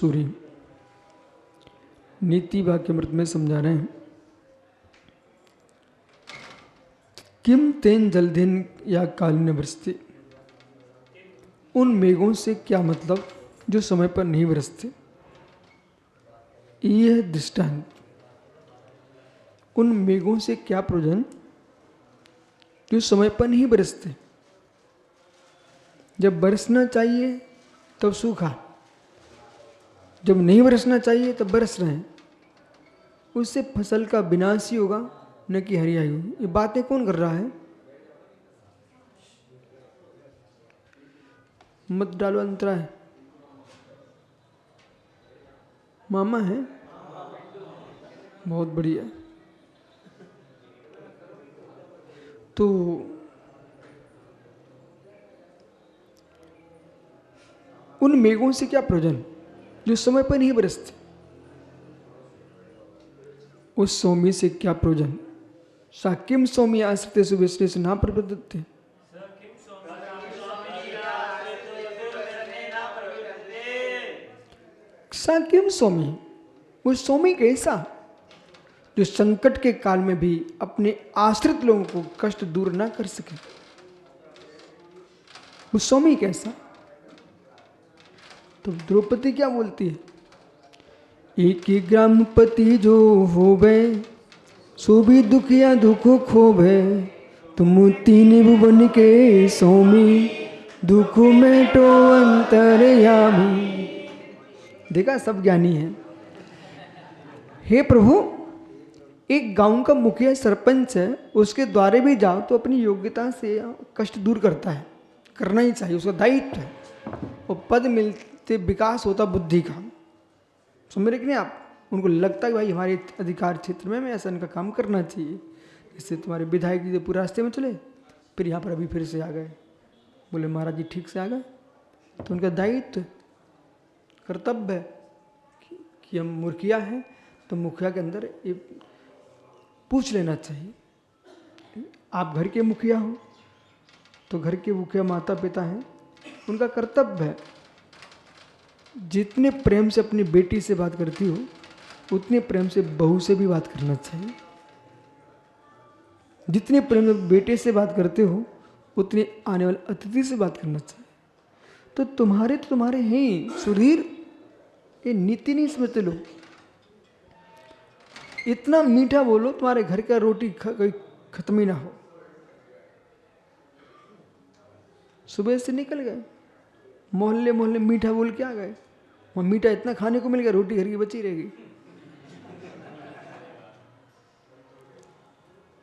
सूरी नीति वाक्यामृत में समझा रहे हैं। किम तेन जलधिन या कालीन बरसते, उन मेघों से क्या मतलब जो समय पर नहीं बरसते। यह दृष्टांत, उन मेघों से क्या प्रयोजन जो समय पर नहीं बरसते। जब बरसना चाहिए तब सूखा, जब नहीं बरसना चाहिए तब बरस रहे हैं। उससे फसल का विनाश ही होगा, न कि हरियाई होगी। ये बातें कौन कर रहा है? मत डालो अंतराय। मामा है, बहुत बढ़िया। तो उन मेघों से क्या प्रयोजन जो समय पर नहीं बरसते। उस सौम्य से क्या प्रयोजन, साकिम सौम्य आश्रित सुविश्लेष ना प्रबद्धते। साकिम सौम्य, वो सौम्य कैसा जो संकट के काल में भी अपने आश्रित लोगों को कष्ट दूर ना कर सके। वो सौम्य कैसा। तो द्रौपदी क्या बोलती है, एक ही ग्रामपति जो होवे सो भी दुखिया दुख खोवे। तुम तीन भुवन के स्वामी दुख में तो अंतर्यामी। देखा, सब ज्ञानी है। हे प्रभु, एक गांव का मुखिया सरपंच है, उसके द्वारे भी जाओ तो अपनी योग्यता से कष्ट दूर करता है, करना ही चाहिए, उसका दायित्व है। और पद मिलते विकास होता बुद्धि का। समझ रहे कि नहीं आप? उनको लगता है भाई हमारे अधिकार क्षेत्र में हमें ऐसा इनका काम करना चाहिए। इससे तुम्हारे विधायक जी पूरे रास्ते में चले, फिर यहाँ पर अभी फिर से आ गए, बोले महाराज जी ठीक से आ गए। तो उनका दायित्व कर्तव्य है कि हम मुखिया हैं, तो मुखिया के अंदर ये पूछ लेना चाहिए। आप घर के मुखिया हो तो घर के मुखिया माता पिता हैं, उनका कर्तव्य है जितने प्रेम से अपनी बेटी से बात करती हो उतने प्रेम से बहू से भी बात करना चाहिए। जितने प्रेम से बेटे से बात करते हो उतने आने वाले अतिथि से बात करना चाहिए। तो तुम्हारे हैं ही सुधीर, ये नीति नहीं समझते लोग। इतना मीठा बोलो तुम्हारे घर का रोटी कोई खत्म ही ना हो। सुबह से निकल गए, मोहल्ले मोहल्ले मीठा बोल के आ गए, वहाँ मीठा इतना खाने को मिल गया, रोटी घर की बची रहेगी।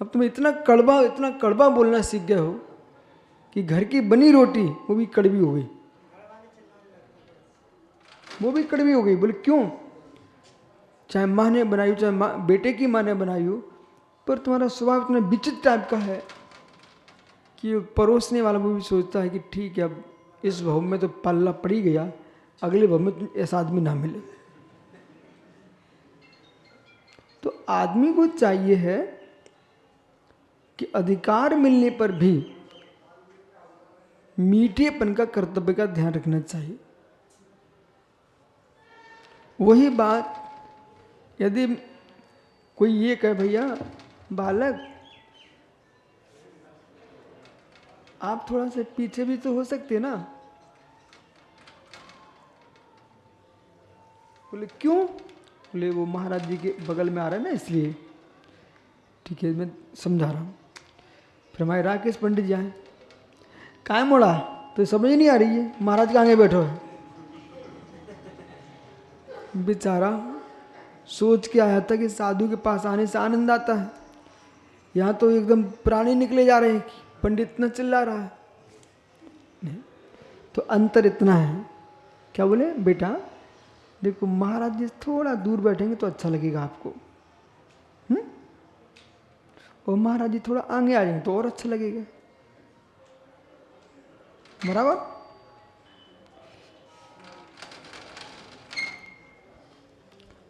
अब तुम इतना कड़वा बोलना सीख गए हो कि घर की बनी रोटी वो भी कड़वी हो गई, वो भी कड़वी हो गई। बोले क्यों? चाहे माँ ने बनाई हो, चाहे बेटे की माँ ने बनाई हो, पर तुम्हारा स्वभाव इतना विचित्र टाइप का है कि परोसने वाला वो भी सोचता है कि ठीक है, अब इस भव में तो पल्ला पड़ ही गया, अगले भव में ऐसा आदमी ना मिले। तो आदमी को चाहिए है कि अधिकार मिलने पर भी मीठेपन का, कर्तव्य का ध्यान रखना चाहिए। वही बात यदि कोई ये कहे भैया बालक आप थोड़ा सा पीछे भी तो हो सकते ना, बोले क्यों? बोले वो महाराज जी के बगल में आ रहा है ना इसलिए। ठीक है, मैं समझा रहा हूँ। फिर हमारे राकेश पंडित जी आए, काय मोड़ा तो समझ नहीं आ रही है, महाराज के आगे बैठो है। बेचारा सोच के आया था कि साधु के पास आने से आनंद आता है, यहाँ तो एकदम प्राणी निकले जा रहे हैं कि पंडित इतना चिल्ला रहा है। नहीं, तो अंतर इतना है। क्या बोले? बेटा देखो महाराज जी थोड़ा दूर बैठेंगे तो अच्छा लगेगा आपको, और महाराज जी थोड़ा आगे आ जाएंगे तो और अच्छा लगेगा। बराबर?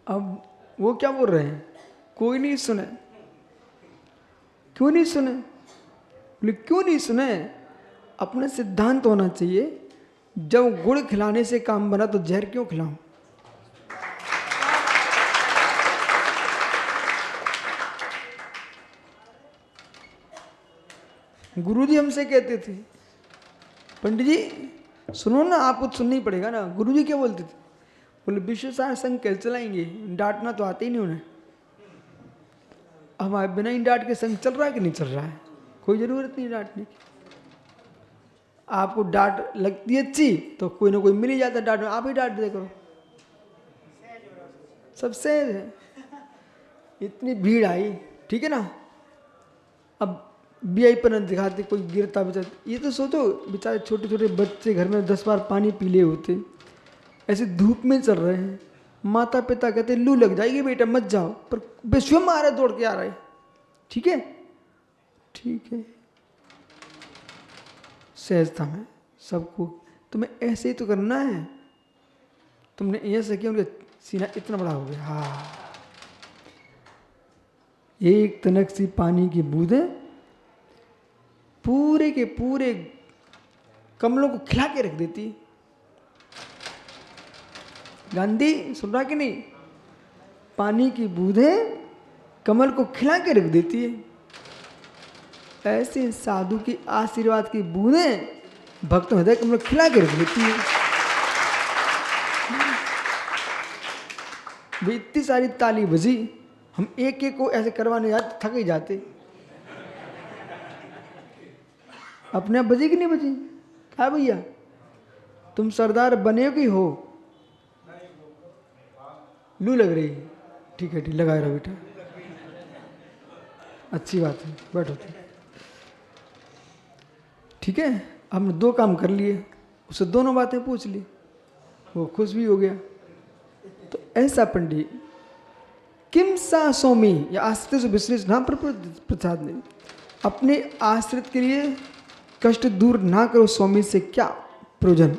अब वो क्या बोल रहे हैं, कोई नहीं सुने। क्यों नहीं सुने? बोले क्यों नहीं सुने? अपने सिद्धांत होना चाहिए, जब गुड़ खिलाने से काम बना तो जहर क्यों खिलाऊं? गुरुजी हमसे कहते थे, पंडित जी सुनो ना, आपको तो सुनना ही पड़ेगा ना। गुरुजी क्या बोलते थे? बोले विश्व सार संघ कैसे चलाएंगे, डांटना तो आते ही नहीं उन्हें। हमारे बिना ही डांट के संघ चल रहा है कि नहीं चल रहा है, कोई जरूरत नहीं डांटने की। आपको डांट लगती है अच्छी तो कोई ना कोई मिल ही जाता है डांट में, आप ही डांट दे करो, सब सहज है। इतनी भीड़ आई, ठीक है ना। अब वीआईपी दिखाते, कोई गिरता बचा, ये तो सोचो बेचारे छोटे छोटे बच्चे घर में 10 बार पानी पी ले होते, ऐसे धूप में चल रहे हैं। माता पिता कहते लू लग जाएगी बेटा मत जाओ, पर बेस्वम आ रहे दौड़ के आ रहे। ठीक है, ठीक है, सहजता में सबको तुम्हें ऐसे ही तो करना है। तुमने ऐसे किया, उनका सीना इतना बड़ा हो गया। हाँ, एक तनक सी पानी की बूंदें पूरे के पूरे कमलों को खिला के रख देती। गांधी सुन रहा कि नहीं? पानी की बूंदें कमल को खिला के रख देती है। ऐसे साधु की आशीर्वाद की बूंदें भक्त हृदय कमल को खिला के रख देती है। वे इतनी सारी ताली बजी, हम एक एक को ऐसे करवाने जाते थक ही जाते। अपने आप बजी कि नहीं बजी? क्या भैया तुम सरदार बने कि हो? लू लग रही है, ठीक है, ठीक लगाए रहो बेटा, अच्छी बात है, बैठो। ठीक है, हमने 2 काम कर लिए, उससे दोनों बातें पूछ ली, वो खुश भी हो गया। तो ऐसा पंडित किम सा स्वामी या आश्रित विश्लेष नाम पर प्रसाद ने, अपने आश्रित के लिए कष्ट दूर ना करो स्वामी से क्या प्रयोजन।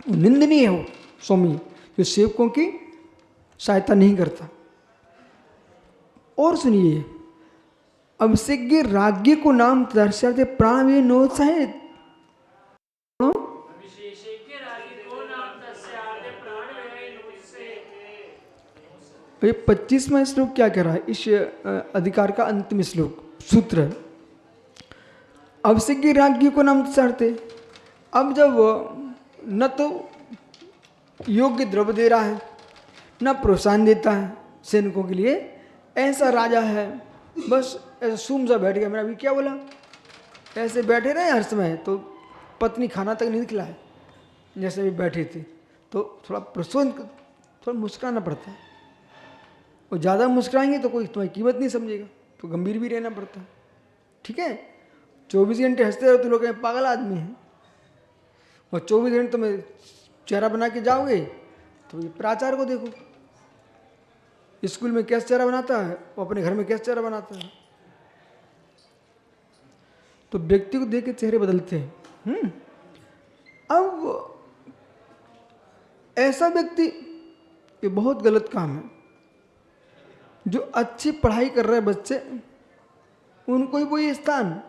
निंदनीय है वो स्वामी जो सेवकों की सहायता नहीं करता। और सुनिए, अभिषेज्ञ राज्ञ को नाम दर्शाते प्राण भी नोत्साहित। ये 25वां श्लोक क्या कह रहा है? इस अधिकार का अंतिम श्लोक सूत्र है। अभिषेज्ञ राज्ञ को नाम दर्शाते। अब जब न तो योग्य द्रव्य दे रहा है, न प्रोत्साहन देता है सैनिकों के लिए, ऐसा राजा है, बस ऐसा सूम सा बैठ गया। मैंने अभी क्या बोला, ऐसे बैठे रहे हर समय, तो पत्नी खाना तक नहीं खिलाए, जैसे भी बैठे थे। तो थोड़ा प्रोत्साहन, थोड़ा मुस्कुराना पड़ता है, और ज़्यादा मुस्कुराएंगे तो कोई तुम्हारी कीमत नहीं समझेगा, तो गंभीर भी रहना पड़ता है। ठीक है, 24 घंटे हंसते रहो तो लोग कहें पागल आदमी है, और 24 घंटे तुम्हें चेहरा बना के जाओगे तो ये प्राचार्य को देखो, स्कूल में कैसे चेहरा बनाता है, वो अपने घर में कैसे चेहरा बनाता है। तो व्यक्ति को देख के चेहरे बदलते हैं। अब ऐसा व्यक्ति, ये बहुत गलत काम है। जो अच्छी पढ़ाई कर रहे बच्चे, उनको ही वही स्थान,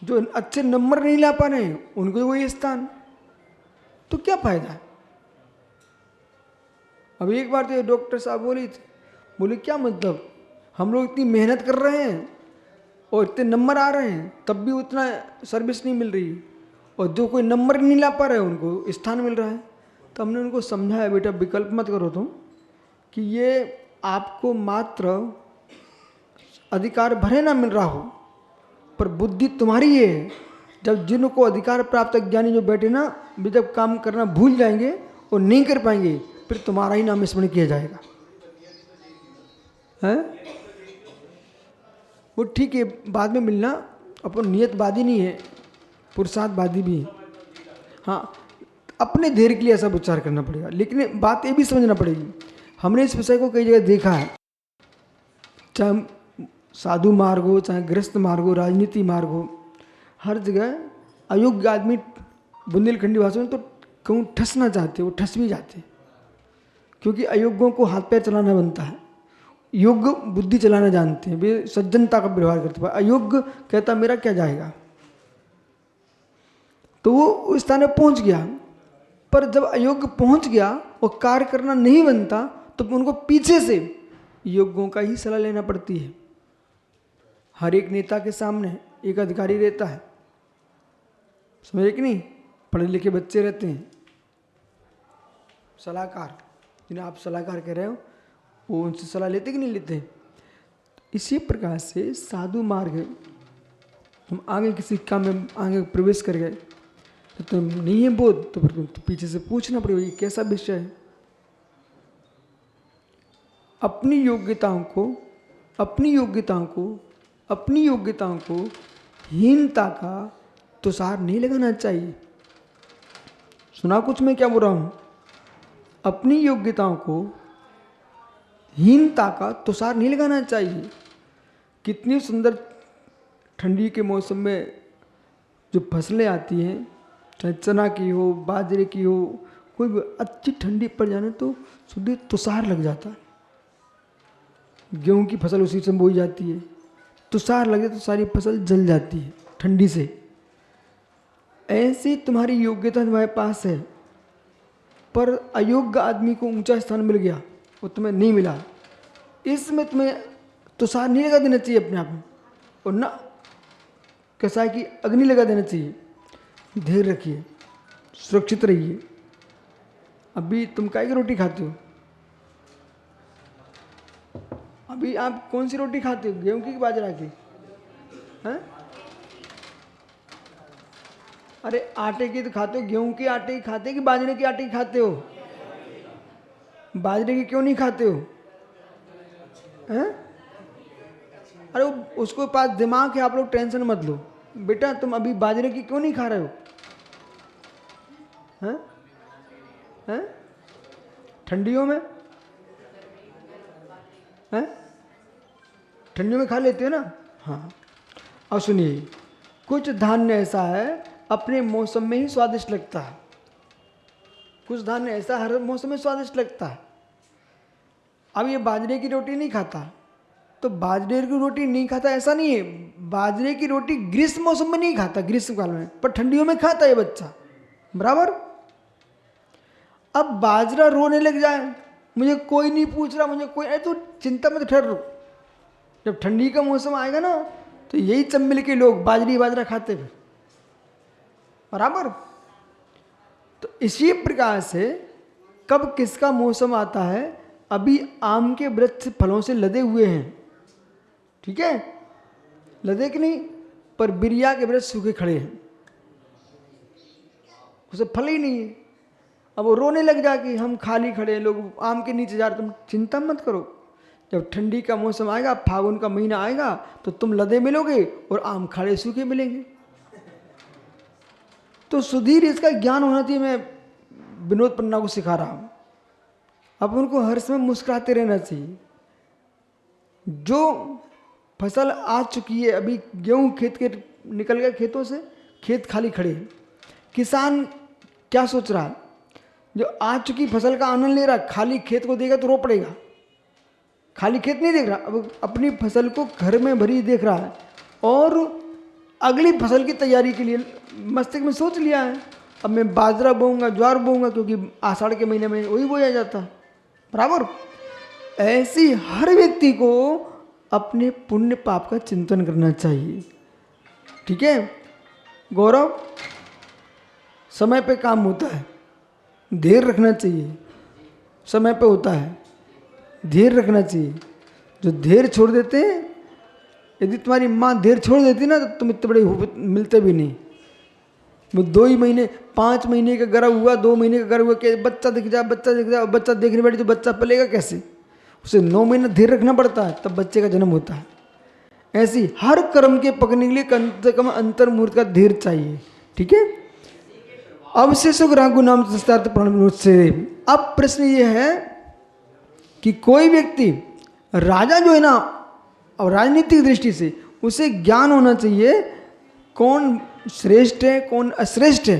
जो अच्छे नंबर नहीं ला पा रहे उनको ही वही स्थान, तो क्या फायदा है। अब एक बार तो डॉक्टर साहब बोले क्या मतलब, हम लोग इतनी मेहनत कर रहे हैं और इतने नंबर आ रहे हैं, तब भी उतना सर्विस नहीं मिल रही, और जो कोई नंबर नहीं ला पा रहे उनको स्थान मिल रहा है। तो हमने उनको समझाया, बेटा विकल्प मत करो तुम, कि ये आपको मात्र अधिकार भरे ना मिल रहा हो, पर बुद्धि तुम्हारी है। जब जिनको अधिकार प्राप्त ज्ञानी जो बैठे ना, वे जब काम करना भूल जाएंगे और नहीं कर पाएंगे, फिर तुम्हारा ही नाम स्मरण किया जाएगा। है वो ठीक है, बाद में मिलना, अपन नियतवादी नहीं है, पुरुषार्थवादी भी है। हाँ, अपने धैर्य के लिए ऐसा विचार करना पड़ेगा, लेकिन बात ये भी समझना पड़ेगी। हमने इस विषय को कई जगह देखा है, चाहे साधु मार्ग हो, चाहे गृहस्थ मार्ग हो, राजनीति मार्ग हो, हर जगह अयोग्य आदमी बुंदेलखंडी भाषा में तो कहूँ ठसना चाहते, वो ठस भी जाते, क्योंकि अयोग्यों को हाथ पैर चलाना बनता है, योग्य बुद्धि चलाना जानते हैं, वे सज्जनता का व्यवहार करते हैं। अयोग्य कहता मेरा क्या जाएगा, तो वो उस स्थान पर पहुँच गया। पर जब अयोग्य पहुँच गया और कार्य करना नहीं बनता, तो उनको पीछे से योग्यों का ही सलाह लेना पड़ती है। हर एक नेता के सामने एक अधिकारी रहता है, समझे कि नहीं, पढ़े लिखे बच्चे रहते हैं, सलाहकार, जिन्हें आप सलाहकार कह रहे हो, वो उनसे सलाह लेते कि नहीं लेते। इसी प्रकार से साधु मार्ग, तुम आगे किसी काम में आगे प्रवेश कर गए तो तुम नहीं है बोध, तो फिर तुम पीछे से पूछना पड़ेगा ये कैसा विषय है। अपनी योग्यताओं को हीनता का तुषार नहीं लगाना चाहिए। सुना कुछ मैं क्या बोल रहा हूं? अपनी योग्यताओं को हीनता का तुषार नहीं लगाना चाहिए। कितनी सुंदर ठंडी के मौसम में जो फसलें आती हैं, चाहे चना की हो, बाजरे की हो, कोई भी अच्छी ठंडी पड़ जाने तो शुद्ध तुषार लग जाता है। गेहूं की फसल उसी से बोई जाती है, तुषार लगे तो सारी फसल जल जाती है ठंडी से। ऐसी तुम्हारी योग्यता तुम्हारे पास है, पर अयोग्य आदमी को ऊंचा स्थान मिल गया, वो तुम्हें नहीं मिला, इसमें तुम्हें तुषार नहीं लगा देना चाहिए अपने आप में, और ना कैसा है कि अग्नि लगा देना चाहिए। धैर्य रखिए, सुरक्षित रहिए। अभी तुम काय की रोटी खाते हो? अभी आप कौन सी रोटी खाते हो, गेहूं की बाजरा की? हैं? अरे आटे की तो खाते हो, गेहूं के आटे की खाते कि बाजरे के आटे की खाते हो? बाजरे की क्यों नहीं खाते हो? हैं? अरे उसको पास दिमाग है, आप लोग टेंशन मत लो। बेटा तुम अभी बाजरे की क्यों नहीं खा रहे हो? हैं? हैं? ठंडियों में? हैं? ठंडियों में खा लेते हो ना? हाँ। अब सुनिए, कुछ धान्य ऐसा है अपने मौसम में ही स्वादिष्ट लगता है, कुछ धान्य ऐसा हर मौसम में स्वादिष्ट लगता है। अब ये बाजरे की रोटी नहीं खाता तो बाजरे की रोटी नहीं खाता ऐसा नहीं है, बाजरे की रोटी ग्रीष्म मौसम में नहीं खाता, ग्रीष्म काल में, पर ठंडियों में खाता है बच्चा, बराबर। अब बाजरा रोने लग जाए, मुझे कोई नहीं पूछ रहा, मुझे कोई, अरे तो चिंता मत, ठहर, जब ठंडी का मौसम आएगा ना तो यही चंबल के लोग बाजरा खाते हैं, बराबर। तो इसी प्रकार से कब किसका मौसम आता है, अभी आम के वृक्ष फलों से लदे हुए हैं, ठीक है, लदे कि नहीं, पर बिरिया के वृक्ष सूखे खड़े हैं, उसे फल ही नहीं है। अब वो रोने लग जा कि हम खाली खड़े हैं, लोग आम के नीचे जा रहे। तुम चिंता मत करो, जब ठंडी का मौसम आएगा, फागुन का महीना आएगा, तो तुम लदे मिलोगे और आम खड़े सूखे मिलेंगे। तो सुधीर इसका ज्ञान होना चाहिए, मैं विनोद पन्ना को सिखा रहा हूं। अब उनको हर समय मुस्कुराते रहना चाहिए। जो फसल आ चुकी है, अभी गेहूं खेत के निकल गए खेतों से, खेत खाली खड़े हैं, किसान क्या सोच रहा है, जो आ चुकी फसल का आनंद ले रहा, खाली खेत को देगा तो रो पड़ेगा, खाली खेत नहीं देख रहा, अब अपनी फसल को घर में भरी देख रहा है और अगली फसल की तैयारी के लिए मस्तिष्क में सोच लिया है, अब मैं बाजरा बोऊंगा, ज्वार बोऊंगा, क्योंकि आषाढ़ के महीने में वही बोया जाता है, बराबर। ऐसी हर व्यक्ति को अपने पुण्य पाप का चिंतन करना चाहिए, ठीक है गौरव। समय पे काम होता है, धैर्य रखना चाहिए, समय पे होता है, धैर्य रखना चाहिए। जो धैर्य छोड़ देते हैं, यदि तुम्हारी माँ धैर्य छोड़ देती ना तो तुम इतने बड़े मिलते भी नहीं। वो 2 ही महीने, 5 महीने का गर्भ हुआ, 2 महीने का गर्भ हुआ, कि बच्चा दिख जाए, बच्चा दिख जाए, बच्चा देखने बैठे तो बच्चा पलेगा कैसे? उसे 9 महीना धैर्य रखना पड़ता है, तब बच्चे का जन्म होता है। ऐसी हर कर्म के पकड़ने के लिए कम से कम अंतर मुहूर्त का धैर्य चाहिए, ठीक है। अब से सुग्राहु नाम से। अब प्रश्न ये है कि कोई व्यक्ति, राजा जो है ना, और राजनीतिक दृष्टि से उसे ज्ञान होना चाहिए कौन श्रेष्ठ है कौन अश्रेष्ठ है।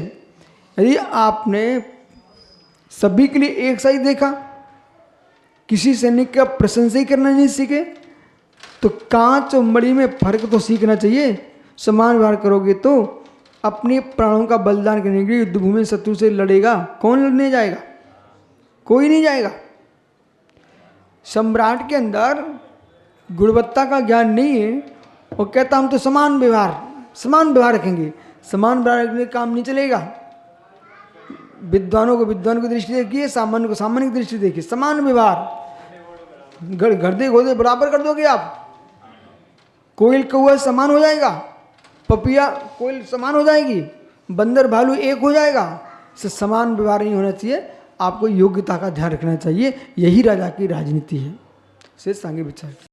यदि आपने सभी के लिए एक सा ही देखा, किसी सैनिक का प्रशंसा ही करना नहीं सीखे, तो कांच और मणि में फर्क तो सीखना चाहिए। समान व्यवहार करोगे तो अपने प्राणों का बलिदान करने के लिए युद्ध भूमि शत्रु से लड़ेगा, कौन लड़ने जाएगा? कोई नहीं जाएगा। सम्राट के अंदर गुणवत्ता का ज्ञान नहीं है, वो कहता हम तो समान व्यवहार, समान व्यवहार रखेंगे। समान व्यवहार रखने का काम नहीं चलेगा। विद्वानों को विद्वान की दृष्टि देखिए, सामान्य को सामान्य की दृष्टि देखिए। समान व्यवहार, गर्दे घोड़े बराबर कर दोगे आप, कोयल कौआ समान हो जाएगा, पपिया कोयल समान हो जाएगी, बंदर भालू एक हो जाएगा। इससे समान व्यवहार नहीं होना चाहिए, आपको योग्यता का ध्यान रखना चाहिए। यही राजा की राजनीति है। शेष आगे विचार।